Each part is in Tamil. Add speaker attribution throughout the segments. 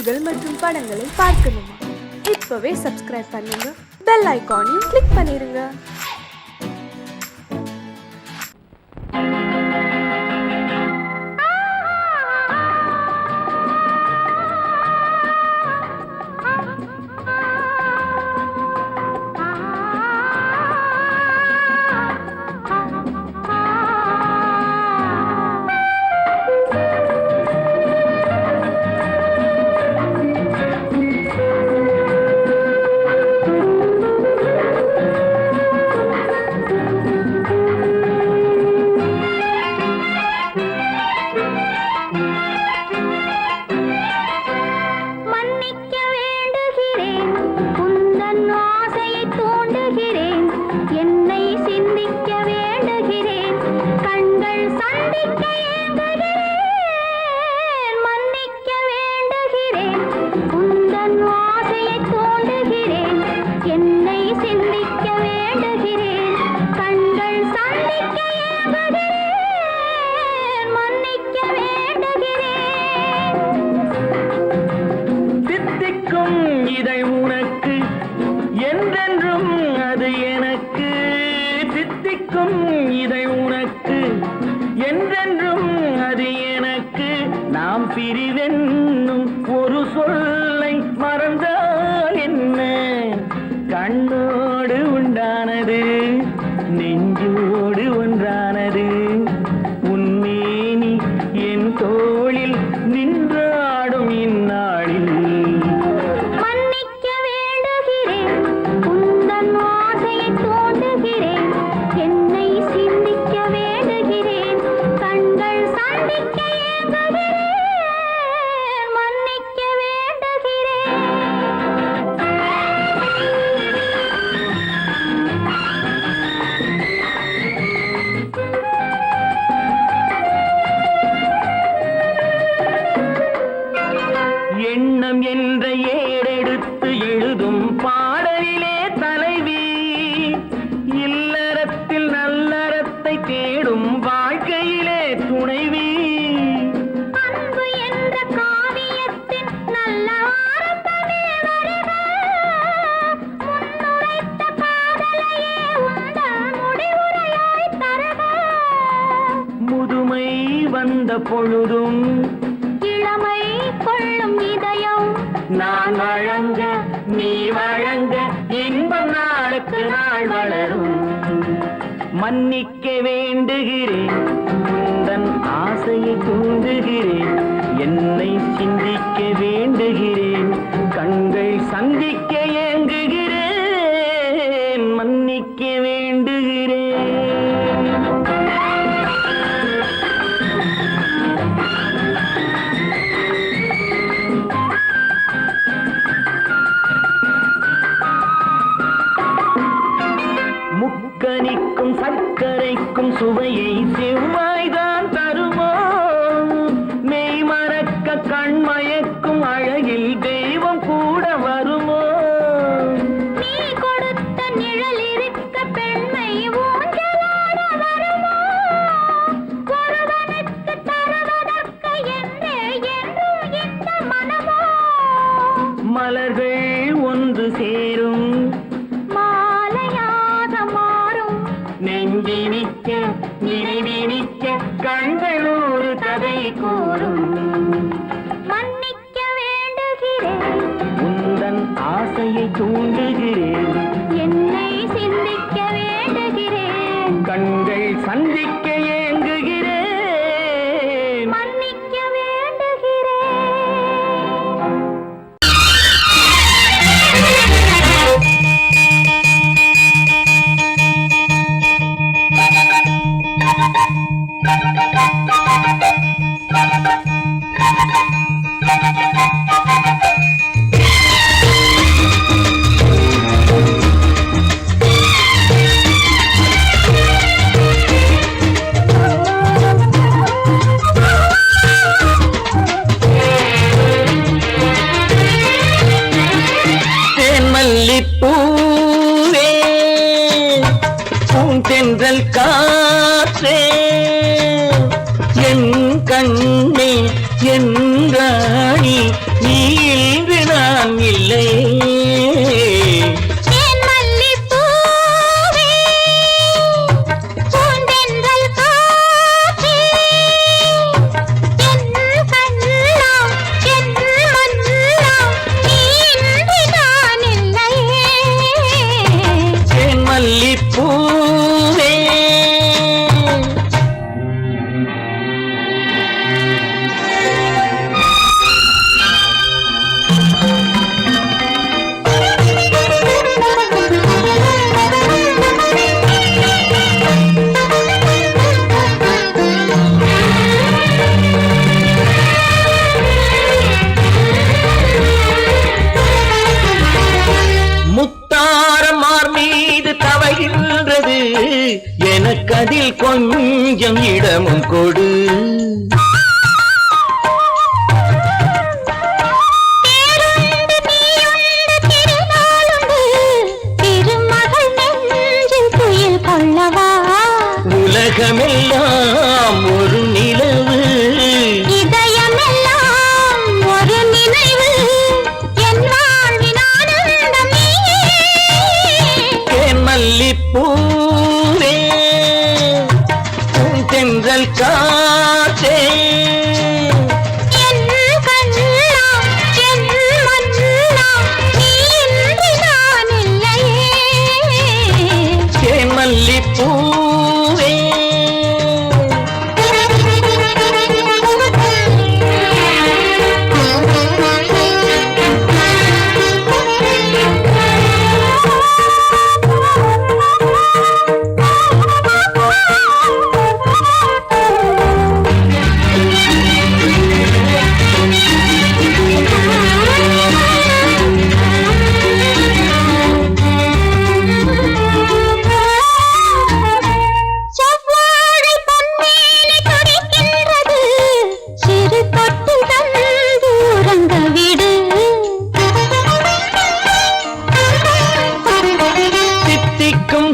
Speaker 1: செய்திகள் மற்றும் படங்களை பார்க்கணுமா? இப்பவே சப்ஸ்கிரைப் பண்ணுங்க, பெல் ஐகானையும் கிளிக் பண்ணிருங்க.
Speaker 2: இதை உனக்கு என்றென்றும் அது எனக்கு நாம் பிரிவென்னும் ஒரு சொல்லை மறந்தால் என்ன கண்ணோடு உண்டானது நெஞ்சோடு ஒன்றானது உன்மேனி என் தோளில் நின்றாடும் இந்நாளில் எண்ணம் என்ற ஏடெடுத்து எழுதும் பாடலிலே தலைவி இல்லறத்தில் நல்லறத்தை தேடும் வாழ்க்கையிலே துணைவி
Speaker 3: அன்பு என்ற காவியத்தின் நல்ல ஆரம்பமே வருக முன்னுரைத்த காதலையே உங்கள் முடிவுரையாய் தருக
Speaker 2: முதுமை வந்த பொழுதும்
Speaker 3: இளமை கொள்ளும் இதயம்
Speaker 2: நான் வழங்க நீ வழங்க இன்பம் நாளுக்கு நாள் வளரும் மன்னிக்க வேண்டுகிறேன் உந்தன் ஆசையை தூண்டுகிறேன் என்னை சிந்திக்க வேண்டுகிறேன் கண்கள் சந்திக்க ஏங்குகிறேன் மன்னிக்க வேண்டுகிறேன் முக்கனிக்கும் சர்க்கரைக்கும் சுவையை செவ்வாய்தான் தருமோ மெய் மறக்க கண்மயக்கும் அழகில் தெய்வம் கூட வருமோ
Speaker 3: நீ கொடுத்த நிழல் இருக்க பெண்மை ஊஞ்சலாட வருமோ ஒருவனுக்கு தருவதற்கு என்றே என்றும் இந்த மனமோ
Speaker 2: மலர்கள் ஒன்று சேரும் நெஞ்சினிக்க நினைவினிக்க கண்கள் ஒரு கதை கூறும்
Speaker 3: மன்னிக்க வேண்டுகிறேன்
Speaker 2: உந்தன் ஆசையை தூண்டுகிறேன்
Speaker 3: என்னை சிந்திக்க வேண்டுகிறேன்
Speaker 2: கண்கள் சந்திக்க ஏங்குகிறேன்
Speaker 3: மன்னிக்க வேண்டுகிறேன்
Speaker 2: பூவே பூந்தென்றல் காற்றே என் கண்ணே என் ராணி நீ இல்லை. எனக்கதில் கொஞ்சம் இடமும் கொடு. உலகமெல்லாம் ஒரு நிலவு,
Speaker 3: இதயமெல்லாம் ஒரு நினைவு, என் வாழ்வின் ஆனந்தம் நீயே.
Speaker 2: தேன் மல்லிப்பூவே தென்றல் காற்றே
Speaker 3: என் கண்ணா என் மன்னா நீ இன்றி நான் இல்லையே.
Speaker 2: தேன் மல்லிப்பூவே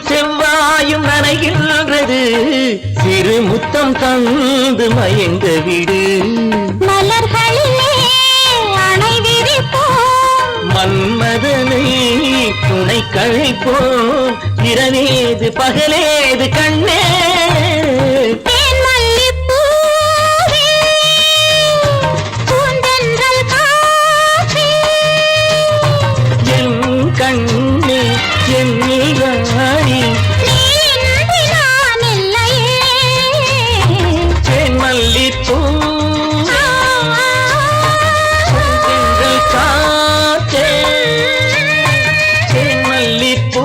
Speaker 2: செவ்வாயும் நனைகின்றது, சிறு முத்தம் தந்து மயங்க விடு.
Speaker 3: மலர்களிலே அணை விரிப்போம்,
Speaker 2: மன்மதனை துணை கழைப்போம், இரவேது பகலேது கண்ணே.
Speaker 3: தேன் மல்லிப்பூவே பூந்தென்றல் காற்றே
Speaker 2: என் கண்ணே என் ராணி
Speaker 3: நீ இன்றி நான் இல்லையே.
Speaker 2: தேன் மல்லிப்பூ தென்றல் காற்றே தேன் மல்லிப்பூ.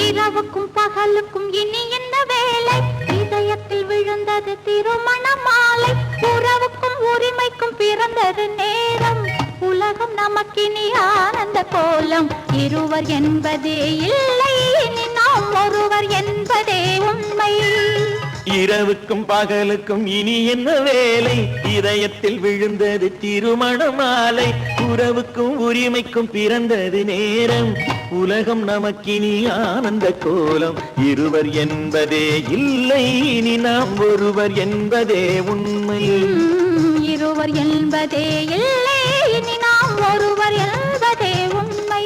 Speaker 3: இரவுக்கும் பகலுக்கும் இனி என்ன வேலை, இதயத்தில் விழுந்தது திருமண மாலை. உறவுக்கும் உரிமைக்கும் பிறந்தது நேரம், உலகம் நமக்கினி ஆனந்த கோலம். இருவர் என்பதே இல்லை, இனி நாம் ஒருவர் என்பதே உண்மை.
Speaker 2: இரவுக்கும் பகலுக்கும் இனி என்ன வேலை, இதயத்தில் விழுந்தது திருமண மாலை. உறவுக்கும் உரிமைக்கும் பிறந்தது நேரம், உலகம் நமக்கினி ஆனந்த கோலம். இருவர் என்பதே இல்லை, இனி நாம் ஒருவர் என்பதே உண்மை.
Speaker 3: இருவர் என்பதே இல்லை, இனி நாம் ஒருவர் என்பதே உண்மை.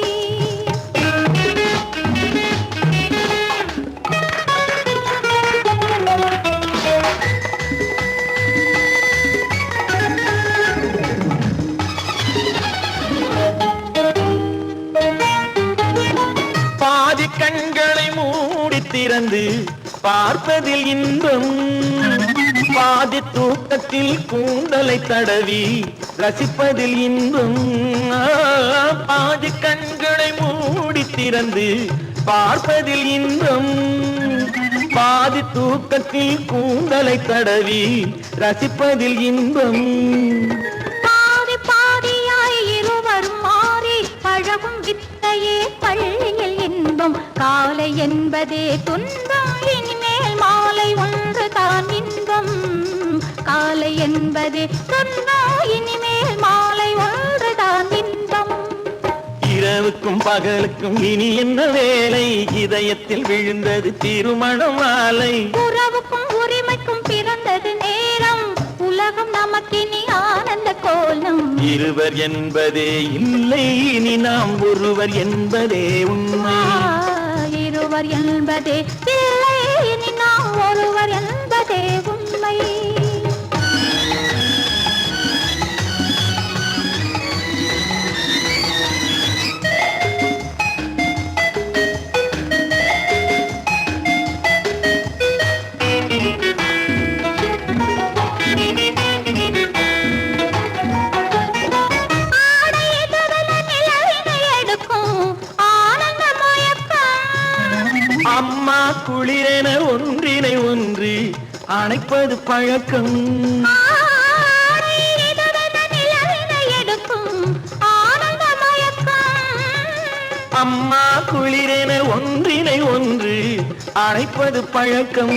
Speaker 2: பாதி கண்களை மூடி திறந்து பார்ப்பதில் இன்பம், பாதி தூக்கத்தில் கூந்தலை தடவி ரசிப்பதில் இன்பம். பாதி கண்களை மூடி திறந்து பார்ப்பதில் இன்பம், பாதி தூக்கத்தில் கூந்தலை தடவி ரசிப்பதில் இன்பம்.
Speaker 3: பாதி பாதியாய் இருவரும் மாறி பழகும் வித்தையே பள்ளியில் இன்பம். காலை என்பதே துன்பம், இனிமேல் மாலை ஒன்று தான் இன்பம். காலை என்பதே துன்பம், இனிமேல் மாலை ஒன்று தான் இன்பம்.
Speaker 2: இரவு இரவுக்கும் பகலுக்கும் இனி என்ன வேலை இதயத்தில் விழுந்தது திருமண மாலை
Speaker 3: உறவுக்கும் உரிமைக்கும் பிறந்தது நேரம் உலகம் நமக்கினி ஆனந்த கோலம்
Speaker 2: இருவர் என்பதே இல்லை இனி நாம் ஒருவர் என்பதே உண்மை
Speaker 3: இருவர் என்பதே இல்லை இனி நாம் ஒருவர் என்பதே உண்மை
Speaker 2: அம்மா குளிரென ஒன்றினை ஒன்று அணைப்பது பழக்கம் அம்மா குளிரென ஒன்றினை ஒன்று அணைப்பது பழக்கம்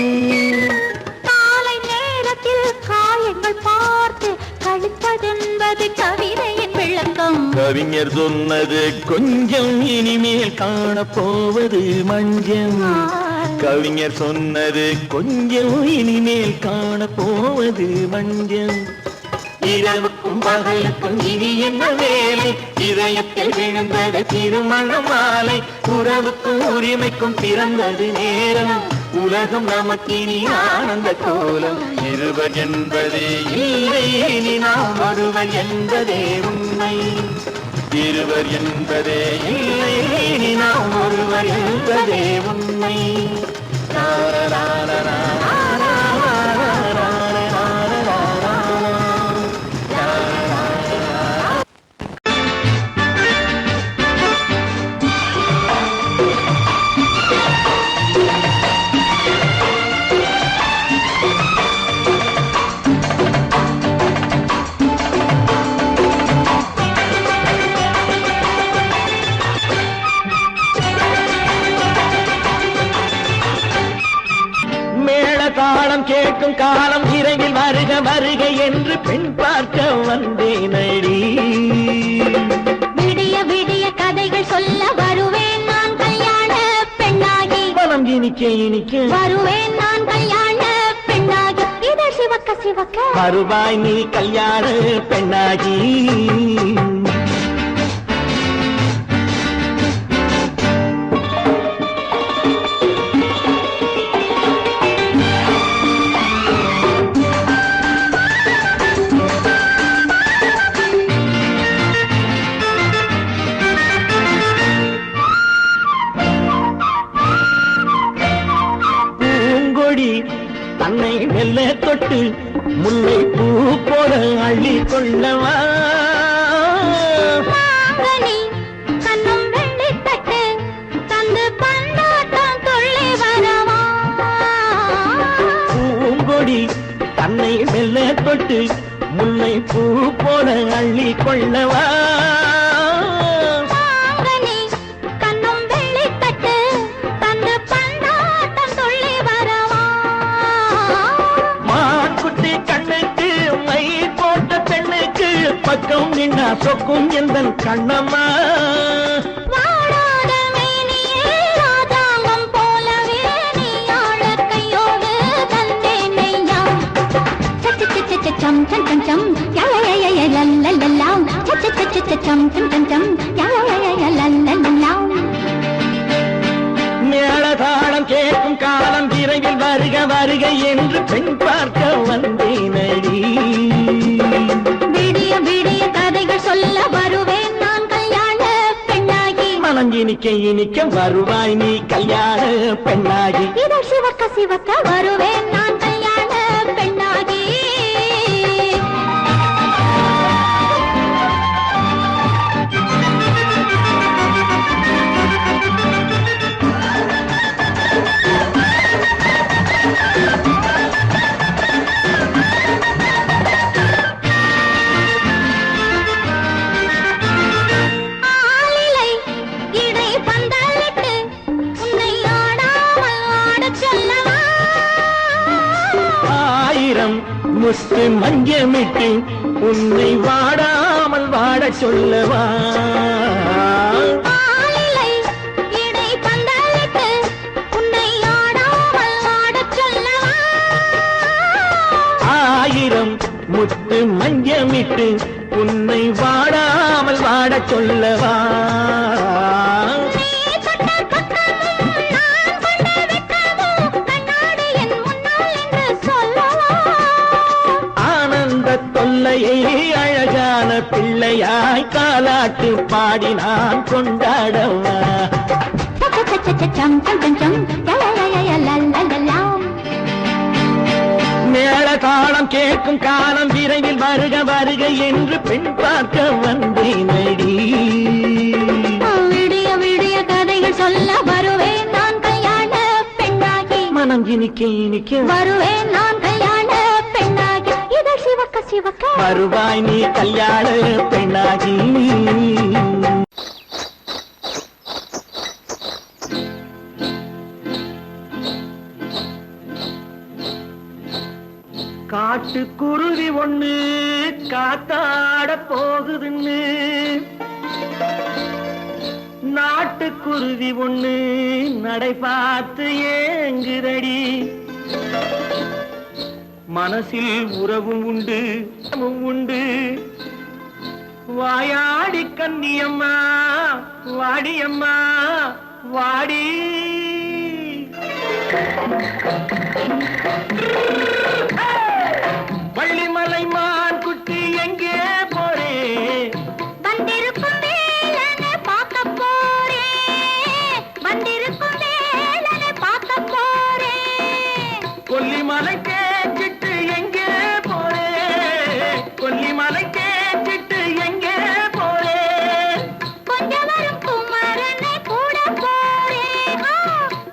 Speaker 3: காலை நேரத்தில் காயங்கள் பார்த்து கழிப்பதென்பது கவிதையின் விளக்கம்
Speaker 2: கவிஞர் சொன்னது கொஞ்சம் இனிமேல் காணப்போவது மஞ்சள் கவிஞர் சொன்னது கொஞ்சம் இனிமேல் காணப்போவது மஞ்சள் இரவுக்கும் பகலுக்கும் இனி என்ன வேலை இதயத்தில் விழுந்தது திருமண மாலை உறவுக்கும் உரிமைக்கும் பிறந்தது நேரம் உலகம் நமக்கினி ஆனந்த கோலம் இருவர் என்பதே இல்லை இனி நாம் ஒருவர் என்பதே உண்மை இருவர் என்பதே இல்லை இனி நாம் ஒருவர் என்பதே உண்மை தாளம் கேட்கும் காலம் விரைவில் வருக வருக என்று பெண் பார்க்க வந்தேனடி
Speaker 3: விடிய விடிய கதைகள் சொல்ல வருவேன் நான் கல்யாண பெண்ணாகி
Speaker 2: மனம் இனிக்க இனிக்க
Speaker 3: வருவேன் நான் கல்யாண பெண்ணாகி இதழ் சிவக்க சிவக்க
Speaker 2: வருவாய் நீ கல்யாண பெண்ணாகி தன்னை மெல்ல தொட்டு முல்லை பூ போல அள்ளி கொள்ளவா
Speaker 3: கண்ணும் வெள்ளி தட்டு தந்து பந்தாட்டம் துள்ளி வரவா
Speaker 2: பூங்கொடி தன்னை மெல்ல தொட்டு முல்லை பூ போல அள்ளி கொள்ளவா பக்கம் நின்னா சொக்கும் எந்தன் கண்ணம்மா
Speaker 3: வாடாத மேனியே ராதாங்கம் போலவே நீ ஆள கையோடு தந்தேன் நெய்யா சச்ச சச்ச சச்சம் சம் சம் சம் யா யா யா யா லல்லல்லா சச்ச சச்ச சச்சம் சம் சம் சம் யா யா யா யா லல்லல்லா
Speaker 2: மேளதாளம் கேட்கும் காலம் விரைவில் வருக வருக என்று பெண் பார்க்க வந்தேனடி
Speaker 3: விடிய விடிய கதைகள் சொல்ல வருவேன் நான் கல்யாண பெண்ணாகி
Speaker 2: மனம் இனிக்க இனிக்க வருவாய் நீ கல்யாண பெண்ணாகி
Speaker 3: இதழ் சிவக்க சிவக்க வருவேன் நான் கல்யாண பெண்ணாகி
Speaker 2: முத்து மஞ்சமிட்டு உன்னை வாடாமல் வாட சொல்லவா ஆடச் சொல்லவா ஆனந்த தொல்லையை அழகான பிள்ளையாய் காலாட்டு பாடி நான் கொண்டாடவா மேள தாளம் கேட்கும் காலம் விரைவில் வருக வருக என்று பெண் பார்க்க வந்தேனடி
Speaker 3: விடிய விடிய கதைகள் சொல்ல வருவேன் நான் கல்யாண பெண்ணாகி
Speaker 2: மனம் இனிக்க
Speaker 3: வருவேன் நான் கல்யாண பெண்ணாகி இதழ் சிவக்க சிவக்க
Speaker 2: வருவாய் நீ கல்யாண பெண்ணாகி காட்டுக்குருவி ஒண்ணு காத்தாட போகுதுன்னு நாட்டுக்குருவி ஒண்ணு நடை பார்த்து ஏங்குதடி மனசில் உறவும் உண்டு உண்டு வாயாடி கன்னியம்மா வாடியம்மா வாடி வள்ளிமலை மான் குட்டி எங்கே போறே
Speaker 3: வந்திருக்கும் வேலனை பார்க்க போறேன் வந்திருக்கும் வேலனை பார்க்க போறேன்
Speaker 2: கொல்லிமலை கேட்டுட்டு எங்கே போறே கொல்லிமலை கேட்டுட்டு எங்கே போறே
Speaker 3: கொஞ்சம் வரும் குமரனை கூட போறேன்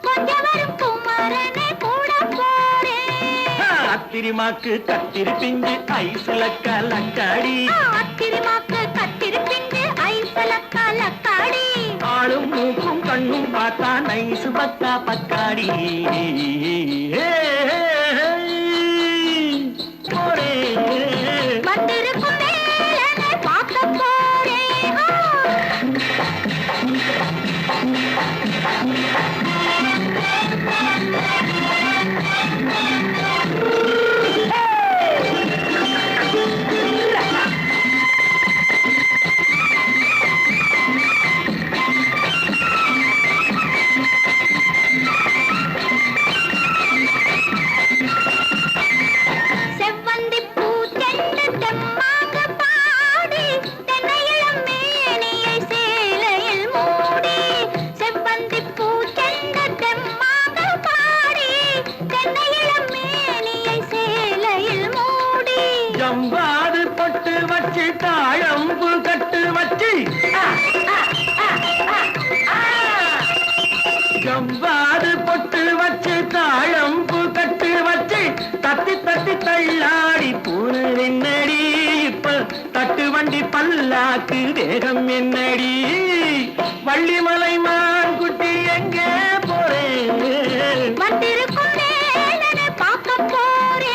Speaker 3: கொஞ்சம் வரும் குமரனை கூட போறேன்
Speaker 2: அத்திரிமாக்கு கத்திரி பிஞ்சு ஐசுல கலக்காடி
Speaker 3: அத்திரிமாக்கு கத்திரி பிஞ்சு ஐசுல கலக்காடி
Speaker 2: ஆளும் மூக்கும் கண்ணும் பார்த்தா நைசு பக்கா பக்காடி போரே
Speaker 3: வந்திருக்கும் வேலனை பார்க்க போறேன் செவ்வந்தி பூச்செண்டு தெம்மாக பாடி தென்னையிளம் மேனியை சேலையில் மூடி செவ்வந்தி பூச்செண்டு தெம்மாக பாடி தென்னையிளம் மேனியை சேலையில் மூடி
Speaker 2: ஜம்பாது பொட்டு வச்சு தாழம்பு கட்டு வச்சு ஜம்பாது பொட்டு வச்சு தாழம்பு கட்டு வச்சு தத்தி தத்தி தள்ளாடி போன என்னடி இப்ப தட்டு வண்டி பல்லாக்கு வேகம் என்னடி வள்ளிமலை மான் குட்டி எங்கே போறேன்
Speaker 3: வந்திருக்கும் வேலனை பார்க்க போறேன்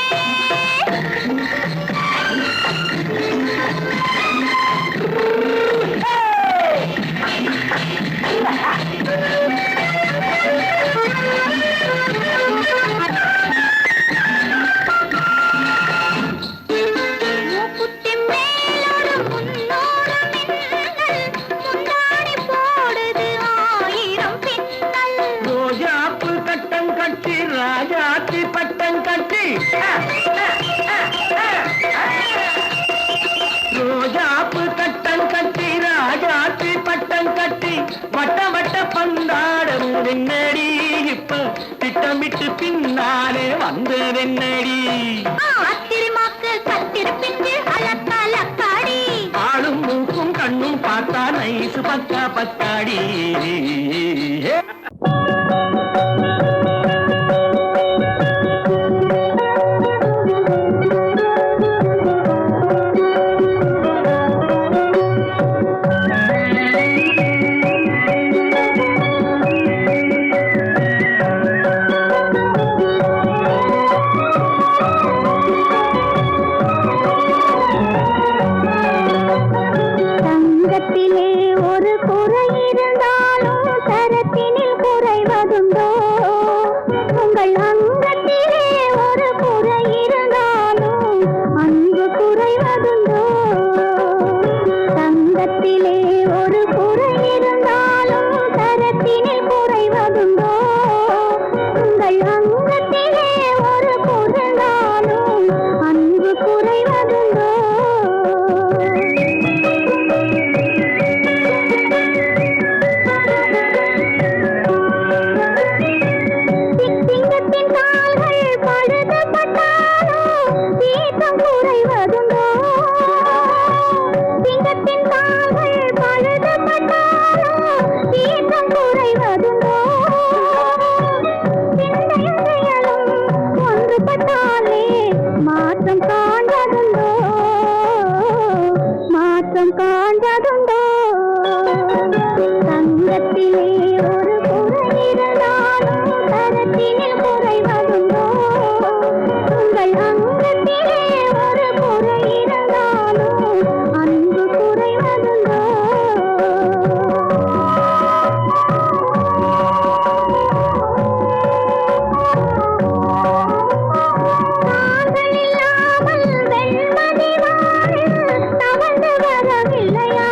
Speaker 3: மூக்குத்தி மேலோடு முன்னோடு மின்னல் முந்தாடி போடுது ஆயிரம் பின்னல்
Speaker 2: ரோஜாப்பு கட்டம் கட்டி ராஜாத்தி பட்டம் கட்டி ரோஜாப்பு கட்டம் கட்டி ராஜாத்தி பட்டம் கட்டி வட்ட வட்ட பந்தாடம் வெண்ணடி இப்ப திட்டமிட்டு பின்னாலே வந்து வெண்ணடி
Speaker 3: அத்திரிமாக்கு கத்திரி பிஞ்சு அலக்காடி
Speaker 2: ஆளும் மூக்கும் கண்ணும் பார்த்தா நைசு பக்கா பக்காடி
Speaker 3: தங்கத்திலே ஒரு குறை இருந்தாலும் தரத்தினில் குறைவதுண்டோ உங்கள் அங்கத்திலே ஒரு குறை இருந்தாலும் அன்பு குறைவதுண்டோ தங்கத்திலே உங்கள் அங்கத்திலே ஒரு குரலாலும் அன்பு குறைவதுண்டோ சிங்கத்தின் கால்கள் பழுதுபட்டாலோ சீற்றம் குறைவதுண்டோ சிங்கத்தின் கால்கள் பழுதுபட்டாலோ சீற்றம் குறைவதுண்டோ சிந்தையும் செயலும் ஒன்றுபட்டாலே மாற்றம் காண்பதுண்டோ மாற்றம் காண்பதுண்டோ தங்கத்திலே ஒரு குறை இருந்தாலும் தரத்தினில் குறைவதுண்டோ உங்கள் அங்கத்திலே ஒரு குறை இருந்தாலும் அன்பு குறைவதுண்டோ தாங்கள் இல்லாமல் வெண்மதி வானில் தவழ்ந்து வரவில்லையா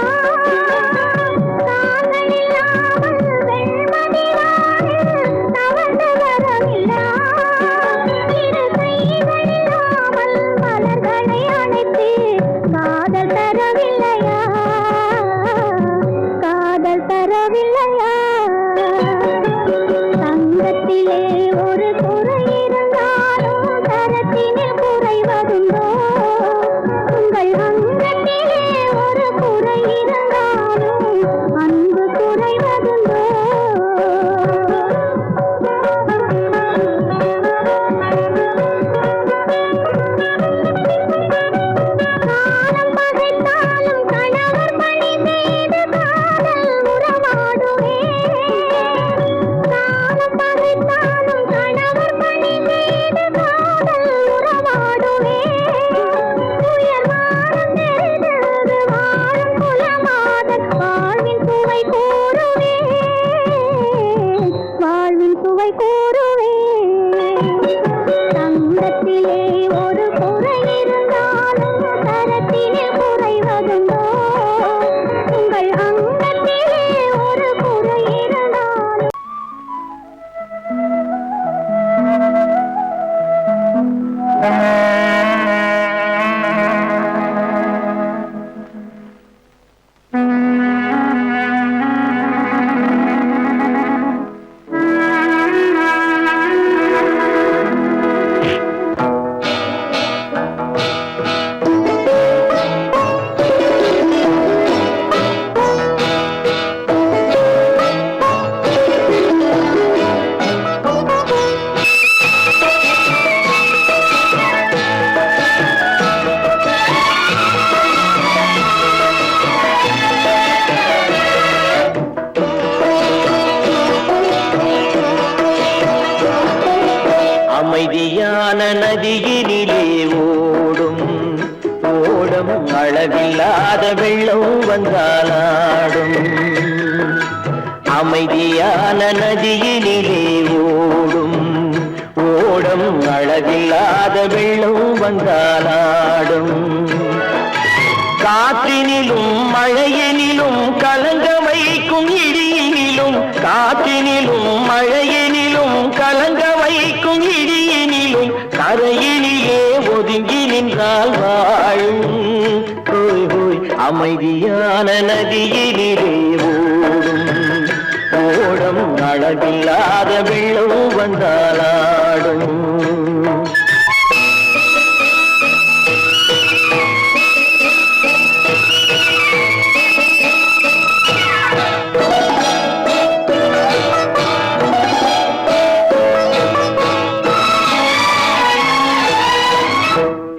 Speaker 3: தாங்கள் இல்லாமல் வெண்மதி வானில் தவழ்ந்து வரவில்லையா இரு கைகள் இல்லாமல் மலர்களை அணைத்து காதல் தரவில்லையா காதல் தரவில்லையா தங்கத்திலே ஒரு குறை இருந்தாலும் தரத்தினில் குறைவதுண்டோ உங்கள் அங்கத்திலே ஒரு குறை இருந்தாலும் அன்பு குறைவதுண்டோ காலம் பகைத்தாலும் கணவர் பணி செய்து காதல் உறவாடுவே காலம் பகைத்தாலும் கணவர் பணி செய்து காதல் உறவாடுவே உயர்வானம் தெரிந்தது வாழும் குலமாதர் வாழ்வின் சுவை கூறுவே வாழ்வின் சுவை கூறுவே தங்கத்திலே ஒரு குறை இருந்தாலும் தரத்தினில் குறைவதுண்டோ உங்கள் அங்கத்திலே ஒரு குறை இருந்தாலும்
Speaker 2: அமைதியான நதியினிலே ஓடும் ஓடும் அளவில்லாத வெள்ளம் வந்தாலாடும் அமைதியான நதியினிலே ஓடும் ஓடும் அளவில்லாத வெள்ளம் வந்தாலாடும் காற்றினிலும் மழையினிலும் கலங்க வைக்கும் இடியினிலும் காற்றினிலும் மழையினிலும் கலங்க வைக்கும் இடியினிலும் கரையினிலே ஒதுங்கி நின்றால் வாழும் ஹோய் ஹோய் அமைதியான நதியினிலே ஓடும் ஓடும் அளவில்லாத வெள்ளம் வந்தாலாடும்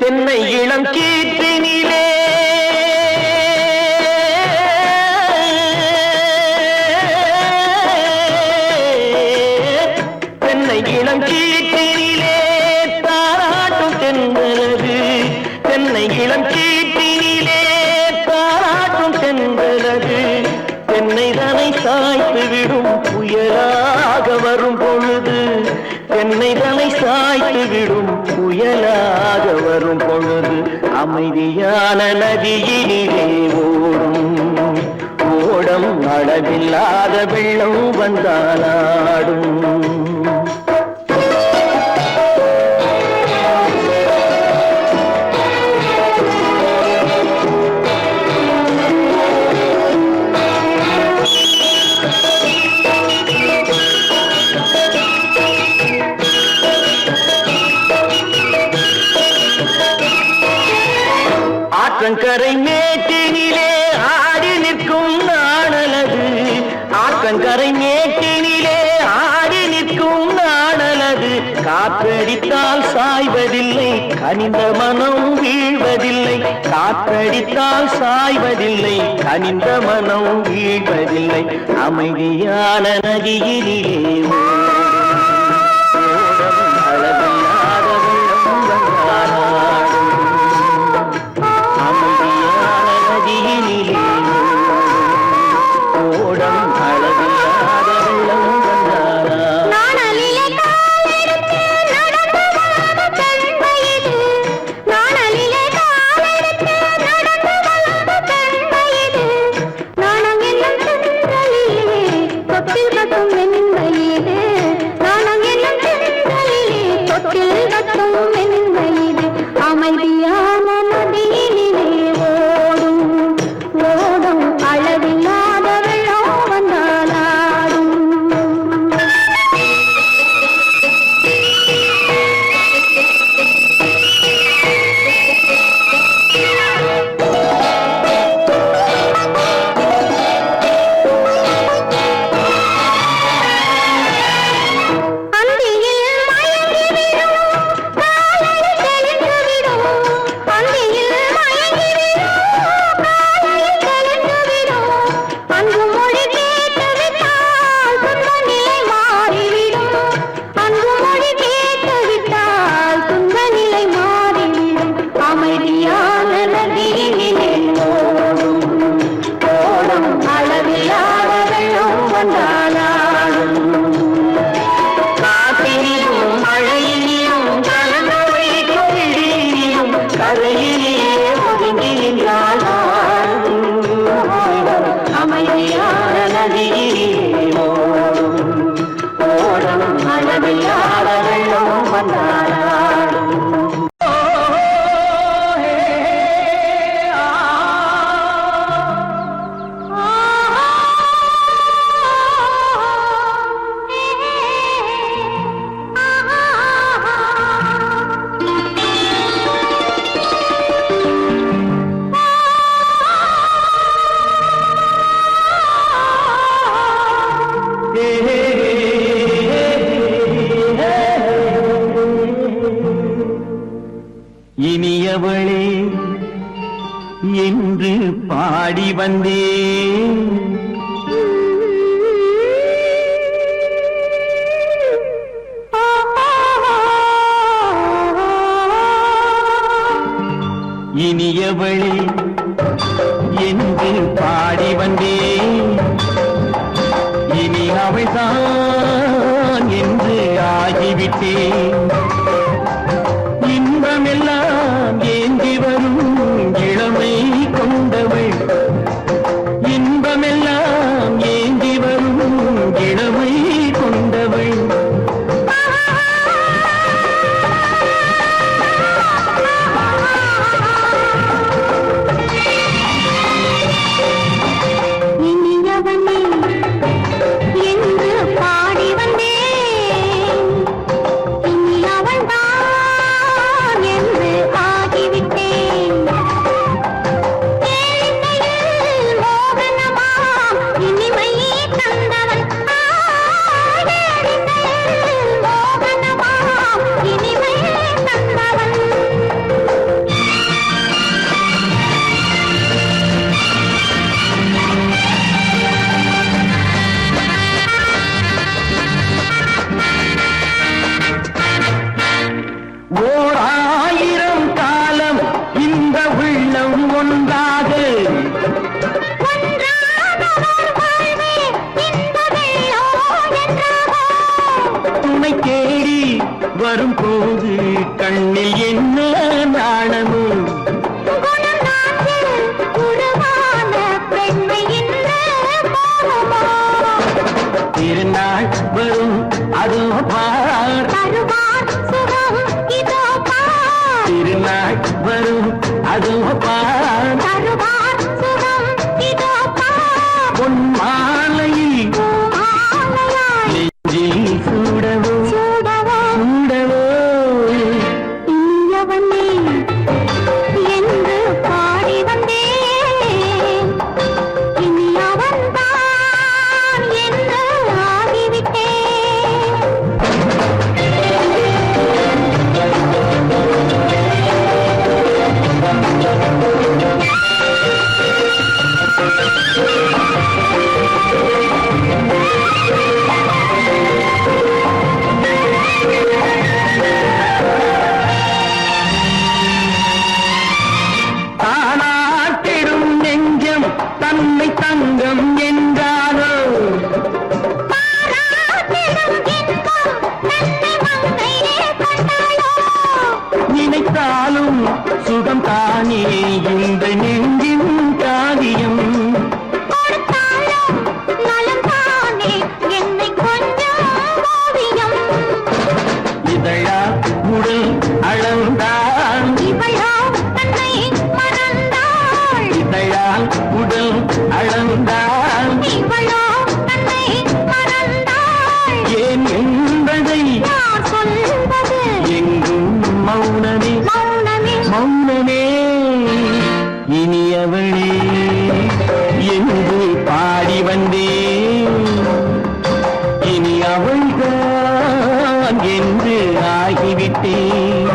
Speaker 2: தென்னை இளம் கீற்றினிலே தென்னை இளம் கீற்றினிலே தாராட்டும் தென்றலது தென்னை இளம் கீற்றினிலே தாராட்டும் தென்றலது தென்னை தனை சாய்த்து விடும் புயலாக வரும் பொழுது தென்னை தனை சாய்த்து விடும் புயலாக வரும் பொழுது அமைதியான நதியினிலே ஓடும் ஓடம் அளவில்லாத வெள்ளம் வந்தாலாடும் ஆற்றங்கரை மேட்டினிலே ஆடி நிற்கும் நாடலது காற்றடித்தால் சாய்வதில்லை கனிந்த மனம் வீழ்வதில்லை காற்றடித்தால் சாய்வதில்லை கனிந்த மனம் வீழ்வதில்லை அமைதியான நதியினிலே இனியவளே என்று பாடி வந்தேன் இனியவளே என்று பாடி வந்தேன் இனி அவள்தான் என்று ஆகிவிட்டேன் இன்பமெல்லாம் ஏந்தி வரும் இளமை கொண்டவள் இன்பமெல்லாம் ஏந்தி வரும் இளமை கொண்டவள் வரும்போது கண்ணில் என்ன நாணமோ திருநாள் வரும் அதோ பார் திருநாள் வரும் அதோ பார் பொன் மாலையில் நெஞ்சில் சூடவோ
Speaker 3: என்று பாடி வந்தேன் இனி அவன்தான்
Speaker 2: இனி அவள்தான் என்று ஆகிவிட்டேன்.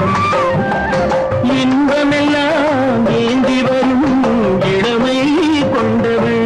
Speaker 2: இன்பமெல்லாம் ஏந்தி வரும் இளமை கொண்டவள்.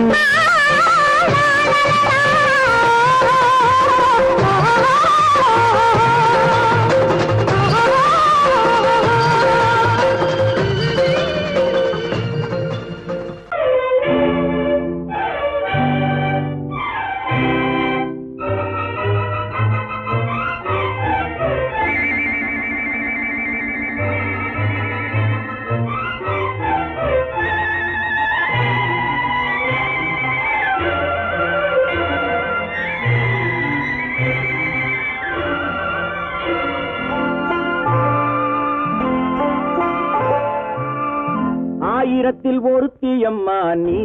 Speaker 2: ஆயிரத்தில் ஒருத்தியம்மா நீ,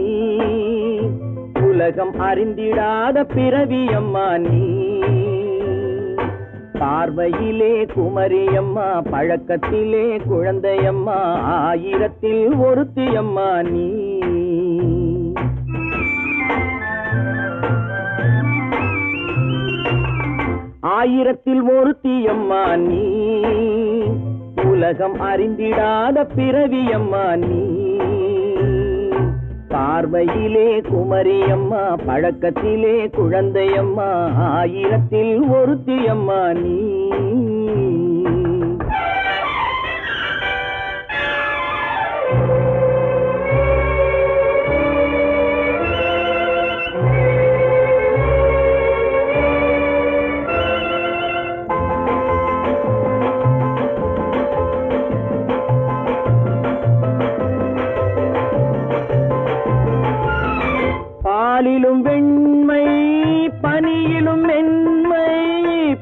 Speaker 2: உலகம் அறிந்திடாத பிறவியம்மா நீ. பார்வையிலே குமரியம்மா, பழக்கத்திலே குழந்தையம்மா. ஆயிரத்தில் ஒருத்தியம்மா நீ. ஆயிரத்தில் ஒருத்தியம்மா நீ, உலகம் அறிந்திடாத பிறவியம்மா நீ. பார்வையிலே குமரியம்மா, பழக்கத்திலே குழந்தையம்மா. ஆயிரத்தில் ஒருத்தியம்மா நீ. பாலிலும் வெண்மை, பனியிலும் மென்மை.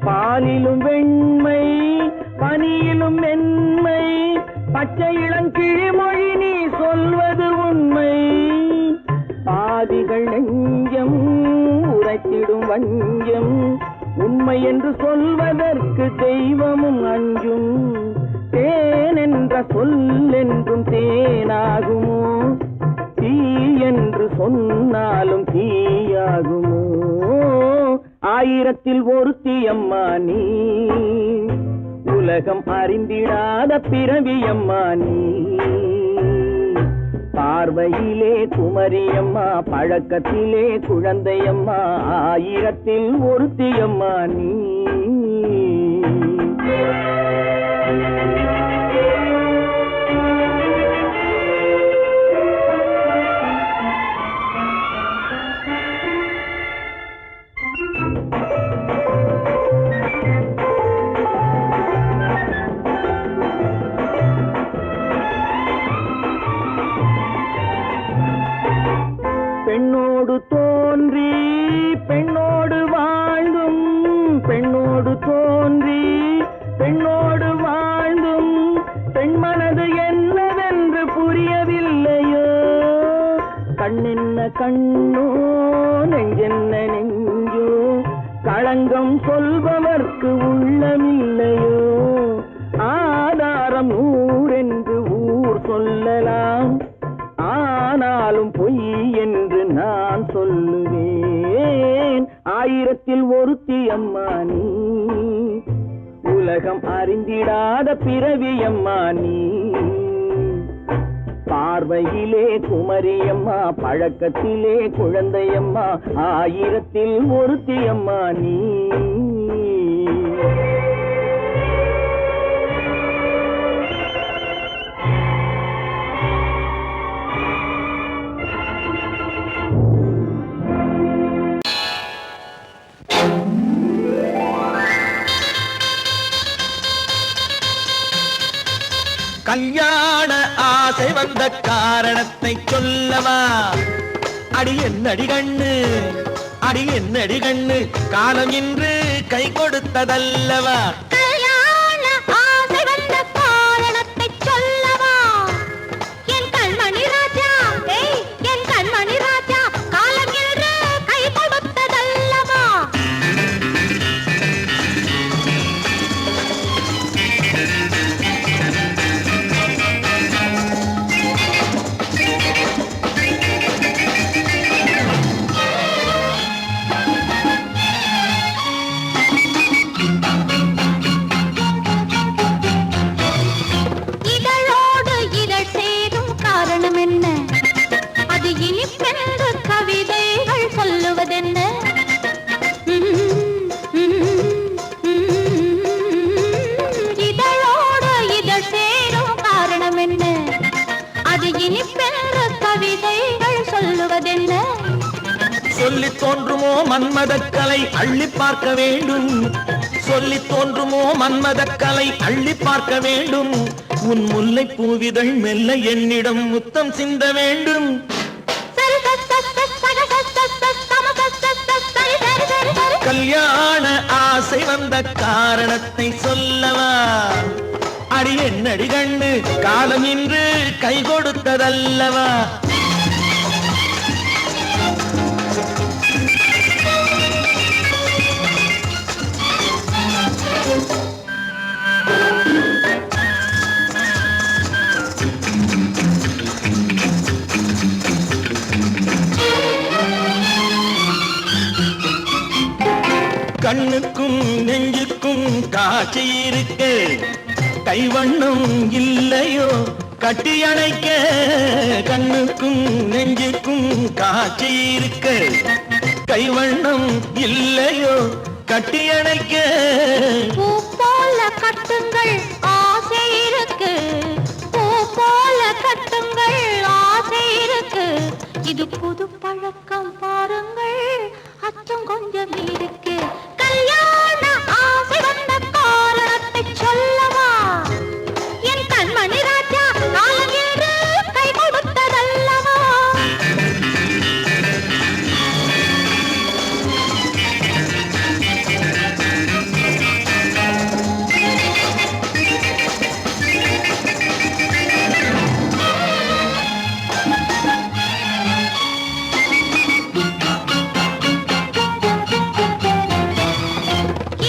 Speaker 2: பாலிலும் வெண்மை, பனியிலும் மென்மை. பச்சை இளங்கிழிமொழி நீ சொல்வது உண்மை. பாதிகள் நெஞ்சம் உரைத்திடும் வஞ்சம். உண்மை என்று சொல்வதற்கு தெய்வமும் அஞ்சும். தேன் என்ற சொல் என்றும் தேனாகுமோ? தீ என்று சொன்னாலும் தீயாகுமோ? ஆயிரத்தில் ஒருத்தியம்மா நீ, உலகம் அறிந்திடாத பிறவியம்மா நீ. பார்வையிலே குமரியம்மா, பழக்கத்திலே குழந்தையம்மா. ஆயிரத்தில் ஒருத்தியம்மா நீ. பெண்ணோடு தோன்றி பெண்ணோடு வாழ்ந்தும், பெண்ணோடு தோன்றி பெண்ணோடு வாழ்ந்தும், பெண் மனது என்னவென்று புரியவில்லையோ? கண்ணென்ன கண்ணோ, நெஞ்சென்ன நெஞ்சோ? களங்கம் சொல்பவர்க்கு உள்ளமில்லையோ? ஆதாரம் ஊரென்று ஊர் சொல்லலாம், ஆனாலும் பொய் என்று நான் சொல்லுவேன். ஆயிரத்தில் ஒருத்தியம்மா நீ, உலகம் அறிந்திடாத பிறவியம்மா நீ. பார்வையிலே குமரியம்மா, பழக்கத்திலே குழந்தையம்மா. ஆயிரத்தில் ஒருத்தியம்மா நீ. கல்யாண ஆசை வந்த காரணத்தை சொல்லவா? அடி என்னடி கண்ணு, அடி என்னடி கண்ணு, காலம் இன்று கை கொடுத்ததல்லவா?
Speaker 3: கல்யாண ஆசை வந்த காரணத்தை சொல்லவா? என் கண்மணி ராஜா, என் கண்மணி ராஜா, காலம் இன்று கை கொடுத்ததல்லவா?
Speaker 2: சொல்லித் தோன்றுமோ மன்மதக்கலை அள்ளி பார்க்க வேண்டும், சொல்லித் தோன்றுமோ மன்மதக்கலை அள்ளி பார்க்க வேண்டும். உன் முல்லை பூவிதழ் மெல்ல என்னிடம் முத்தம் சிந்த வேண்டும். கல்யாண ஆசை வந்த காரணத்தை சொல்லவா? அடி என்னடி கண்ணு காலம் இன்று கை கொடுத்ததல்லவா? கண்ணுக்கும் நெஞ்சுக்கும் காட்சி இருக்க, கைவண்ணம் இல்லையோ கட்டி அணைக்க. கண்ணுக்கும் நெஞ்சுக்கும் காட்சி இருக்க, கைவண்ணம் இல்லையோ கட்டி அணைக்க.
Speaker 3: பூ போல கட்டுங்கள் ஆசை இருக்கு, பூ போல கட்டுங்கள் ஆசை இருக்கு. இது புது பழக்கம் பாருங்கள், அச்சம் கொஞ்சம் இருக்கு. கல்யாண ஆசை வந்த காரணத்தை சொல்லவா? என் கண்மணி ராஜா காலம் என்று கை கொடுத்ததல்லவா?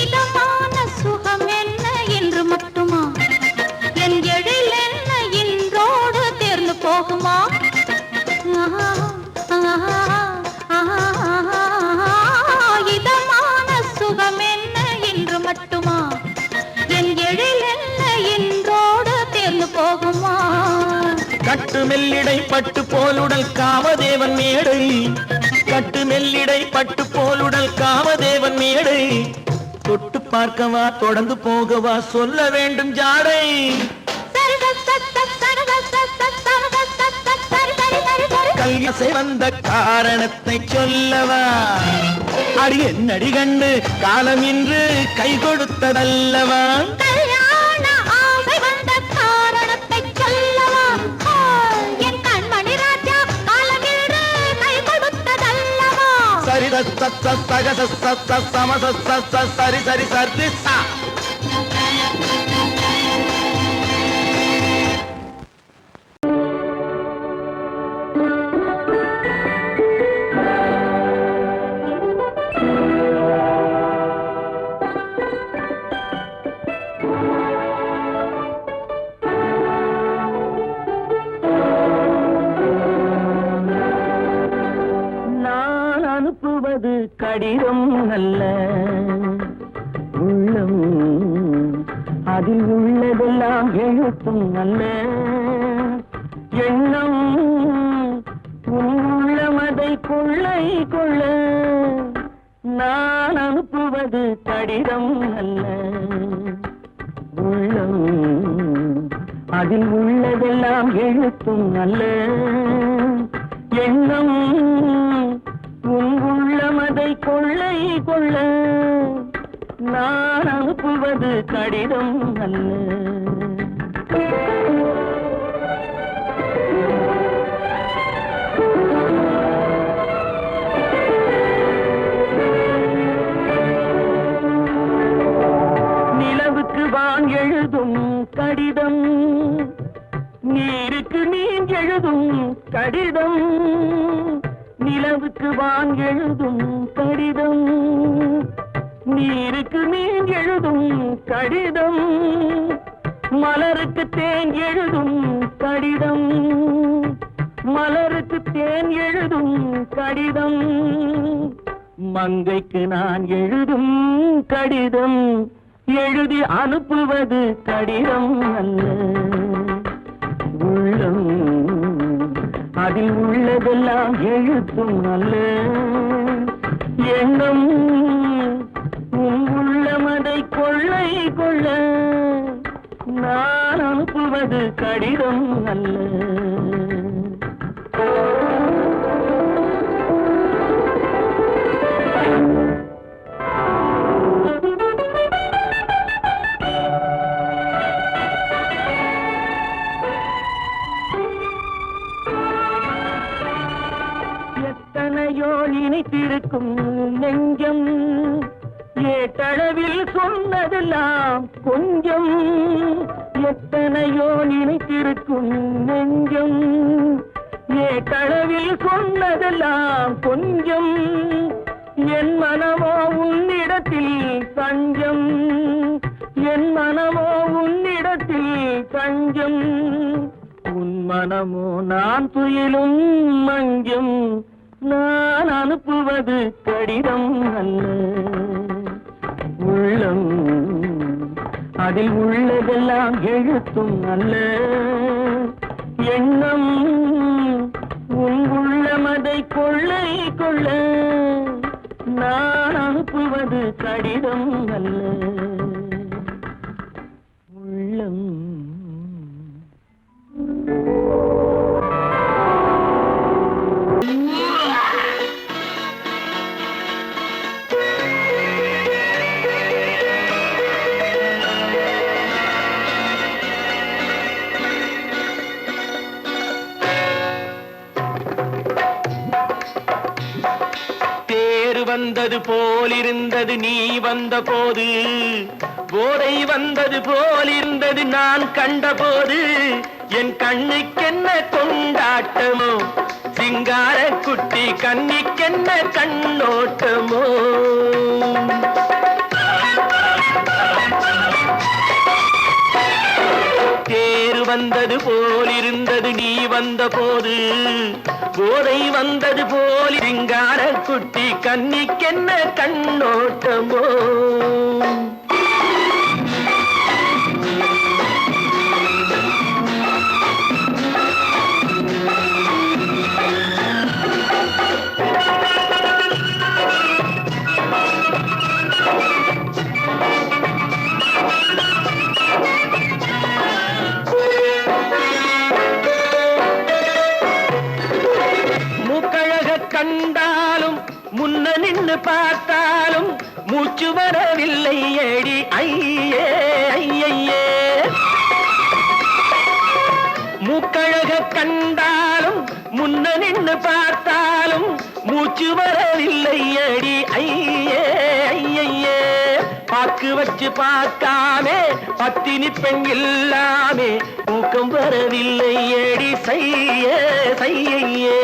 Speaker 3: இதமான சுகம் என்ன என்று மட்டுமா? என் எழில் என்ன என்றோடு தேர்ந்து போகுமா?
Speaker 2: கட்டு மெல்லிடை பட்டு போலுடல் காமதேவன் மேடை, கட்டு மெல்லிடை பட்டு போலுடல் காமதேவன் மேடை. தொட்டு பார்க்கவா தொடர்ந்து போகவா சொல்ல வேண்டும் ஜாடை. கல்யாசை வந்த காரணத்தை சொல்லவா? அடி என்னடி கண்டு காலம் இன்று கை கொடுத்ததல்லவா?
Speaker 3: கல்யாண ஆசை வந்த காரணத்தை சொல்லவா? என் கண்மணி ராஜா காலம் என்று கை கொடுத்ததல்லவா?
Speaker 2: சரி சக சம சரி சரி சரி சா. அனுப்புவது கடிதம் அல்ல, உள்ளம் அதில் உள்ளதெல்லாம் எழுத்தும் அல்ல. எண்ணம் உள்ளமதை கொள்ளை கொள்ள. நான் அனுப்புவது கடிதம் அல்ல, உள்ளம் அதில் உள்ளதெல்லாம் எழுத்தும் அல்ல. எண்ணம் உள்ளமதை கொள்ளை கொள்ள. நான் அனுப்புவது கடிதம் அல்ல. நிலவுக்கு வான் எழுதும் கடிதம், நீருக்கு நீர் எழுதும் கடிதம். நிலவுக்கு வான் எழுதும் கடிதம், நீருக்கு நீர் எழுதும் கடிதம். மலருக்கு தேன் எழுதும் கடிதம், மலருக்கு தேன் எழுதும் கடிதம். மங்கைக்கு நான் எழுதும் கடிதம், எழுதி அனுப்புவது கடிதம் அல்ல. உள்ளம் அதில் உள்ளதெல்லாம் எழுத்தும் அல்ல. எண்ணம் உள்ளமதை கொள்ளை கொள்ள. நான் அனுப்புவது கடிதம் அல்ல. நெஞ்சம் ஏட்டளவில் சொன்னதெல்லாம் கொஞ்சம் எத்தனையோ நினைத்திருக்கும் நெஞ்சம் ஏட்டளவில் சொன்னதெல்லாம் கொஞ்சம் என் மனமோ உன்னிடத்தில் தஞ்சம் என் மனமோ உன்னிடத்தில் தஞ்சம் உன் மனமோ நான் துயிலும் மஞ்சம் நான் அனுப்புவது கடிதம் அல்ல உள்ளம் அதில் உள்ளதெல்லாம் எழுத்தும் அல்ல எண்ணம் உன் உள்ளமதை கொள்ளை கொள்ள நான் அனுப்புவது கடிதம் அல்ல உள்ளம் வந்தது போலிருந்தது நீ வந்த போது போதை வந்தது போலிருந்தது நான் கண்டபோது என் கண்ணுக்கென்ன கொண்டாட்டமோ சிங்கார குட்டி கண்ணிக்கென்ன கண்ணோட்டமோ தேர் வந்தது போலிருந்தது நீ வந்த போது போதை வந்தது போல் சிங்கார குட்டி கண்ணிக்கென்ன கண்ணோட்டமோ கண்டாலும் முன்ன நின்று பார்த்தாலும் மூச்சு வரவில்லை ஏடி ஐயே ஐயே மூக்கழக கண்டாலும் முன்ன நின்று பார்த்தாலும் மூச்சு வரவில்லை ஏடி ஐயே ஐயே பாக்கு வச்சு பார்க்காமே பத்தினி பெண் இல்லாமே ஊக்கம் வரவில்லை ஏடி செய்ய செய்யே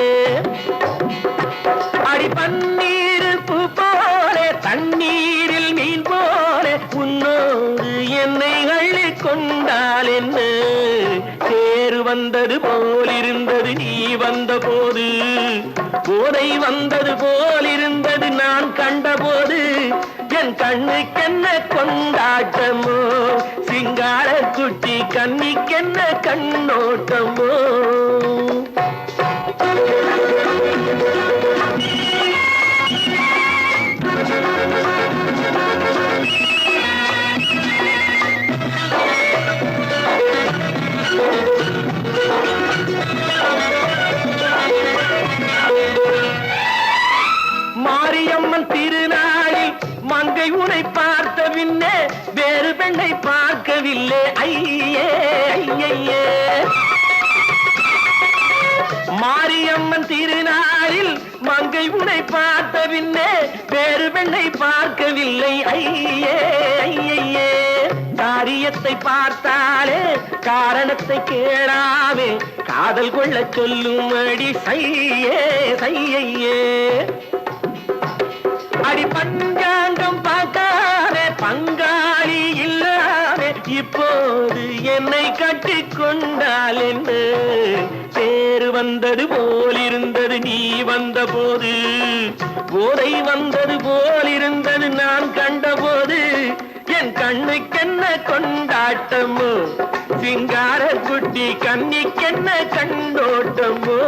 Speaker 2: அடி பன்னீர் பூ போலே தண்ணீரில் மீன் போலே உன்னோடு என்னை அள்ளி கொண்டால் என்ன தேர் வந்தது போலிருந்தது நீ வந்த போது போதை வந்தது போலிருந்தது நான் கண்டபோது என் கண்ணுக்கென்ன கொண்டாட்டமோ சிங்கார குட்டி கண்ணிக்கென்ன கண்ணோட்டமோ மாரியம்மன் திருநாளில் மங்கை உனை பார்த்த பின்னே வேறு பெண்ணை பார்க்கவில்லை ஐயே ஐயே மாரியம்மன் திருநாளில் மங்கை உனை பார்த்த பின்னே வேறு பெண்ணை பார்க்கவில்லை ஐயே ஐயே காரியத்தை பார்த்தாலே காரணத்தை கேளாமே காதல் கொள்ள சொல்லும்படி செய்யே செய்யே அடி பஞ்சாங்கம் பார்க்காதே பங்காளி இல்லாமே இப்போது என்னை கட்டிக் கொண்டால் என்ன தேர் வந்தது போலிருந்தது நீ வந்த போது போதை வந்தது போலிருந்தது நான் கண்டபோது என் கண்ணுக்கென்ன கொண்டாட்டமோ சிங்கார குட்டி கண்ணிக்கென்ன கண்ணோட்டமோ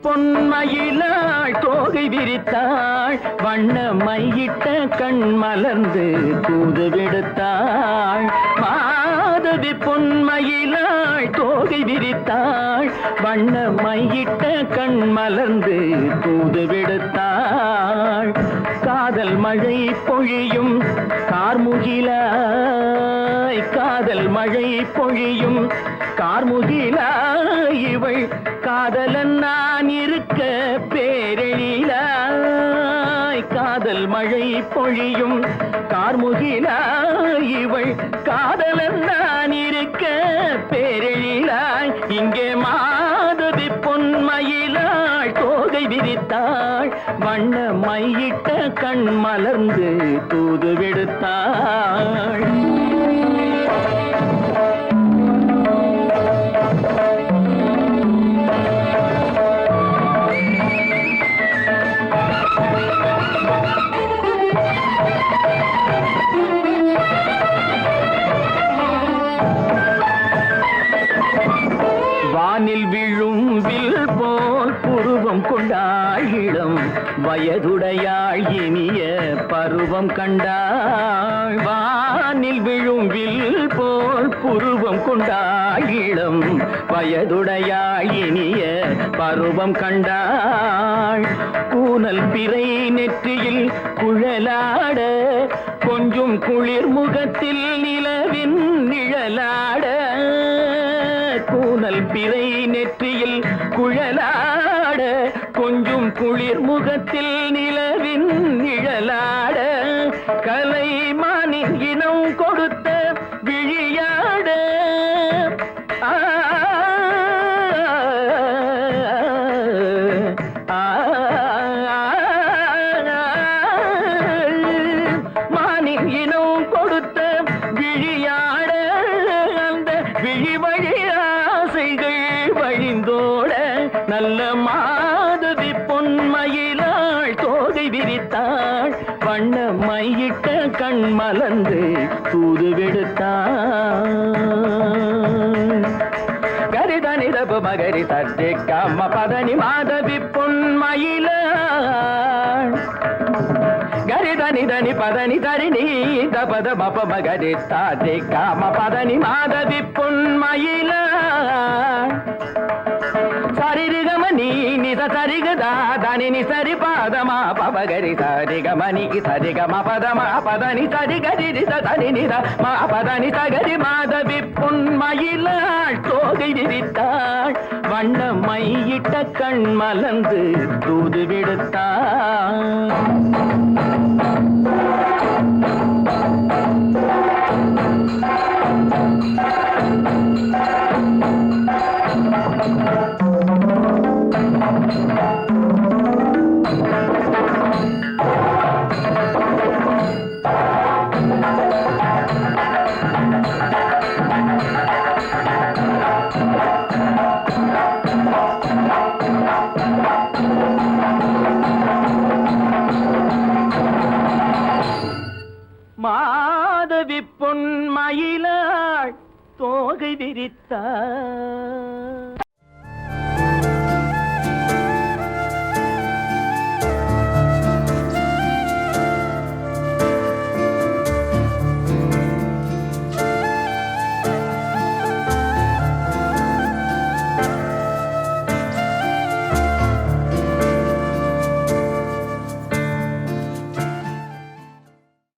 Speaker 2: பொன்மயில் பொன்மயிலாள் தோகை விரித்தாள் வண்ண மையிட்ட கண் மலர்ந்து தூது விடுத்தாள் மாதவி பொன்மயிலாள் தோகை விரித்தாள் வண்ண மையிட்ட கண் மலர்ந்து தூது விடுத்தாள் காதல் மழை பொழியும் கார்முகிலாய் காதல் மழை பொழியும் கார்முகிலாய் இவள் காதலன் நான் இருக்க பேரெழிலாய் காதல் மழை பொழியும் கார்முகிலாய் இவள் காதலன் நான் இருக்க பேரெழிலாய் இங்கே மாதவி பொன்மயிலாள் தோகை விரித்தாள் வண்ண மையிட்ட கண் மலர்ந்து தூது விடுத்தாள் வானில் விழும் வில் போல் புருவம் கொண்டாள் இளம் வயதுடையாள் இனிய பருவம் கண்டாள் வானில் விழும் வில் போல் புருவம் கொண்டாள் இளம் வயதுடையாள் இனிய பருவம் கண்டாள் கூனல் பிறை நெற்றியில் குழலாட கொஞ்சம் குளிர் முகத்தில் நிலவின் நிழலாட கூனல் பிறை நெற்றியில் குழலாட கொஞ்சம் குளிர் முகத்தில் நிலவின் நிழலாட கலைமானின் இனம் கொடுத்த விழியாட மானின் இனம் கொடுத்த விழியாட அந்த விழி வழி ஆசைகள் வழிந்தோட நல்ல மாதவி பொன்மயிலாள் தோகை விரித்தாள் வண்ண மையிட்ட கண் மலர்ந்து தூது விடுத்தாள் கரிதனிதபு மகரி தட்டி கம்ம பதனி மாதவி பொன்மயிலாள் గరిదని దని పదని తరిని దపద మప మగరి తాటి కామ పదని మాధవి పొన్మయిల సరిగమని నిజ సరిగదా దానిని సరి పాదమా పవగరి సరిగమని సరిగమ పదమా పదని సరిగరి తని నిద మా పదని సగరి మాధవి పొన్మయిల தோகை விரித்தாள் வண்ண மையிட்ட கண் மலர்ந்து தூது விடுத்தாள் மாதவி பொன்மயிலாள் தோகை விரித்தாள்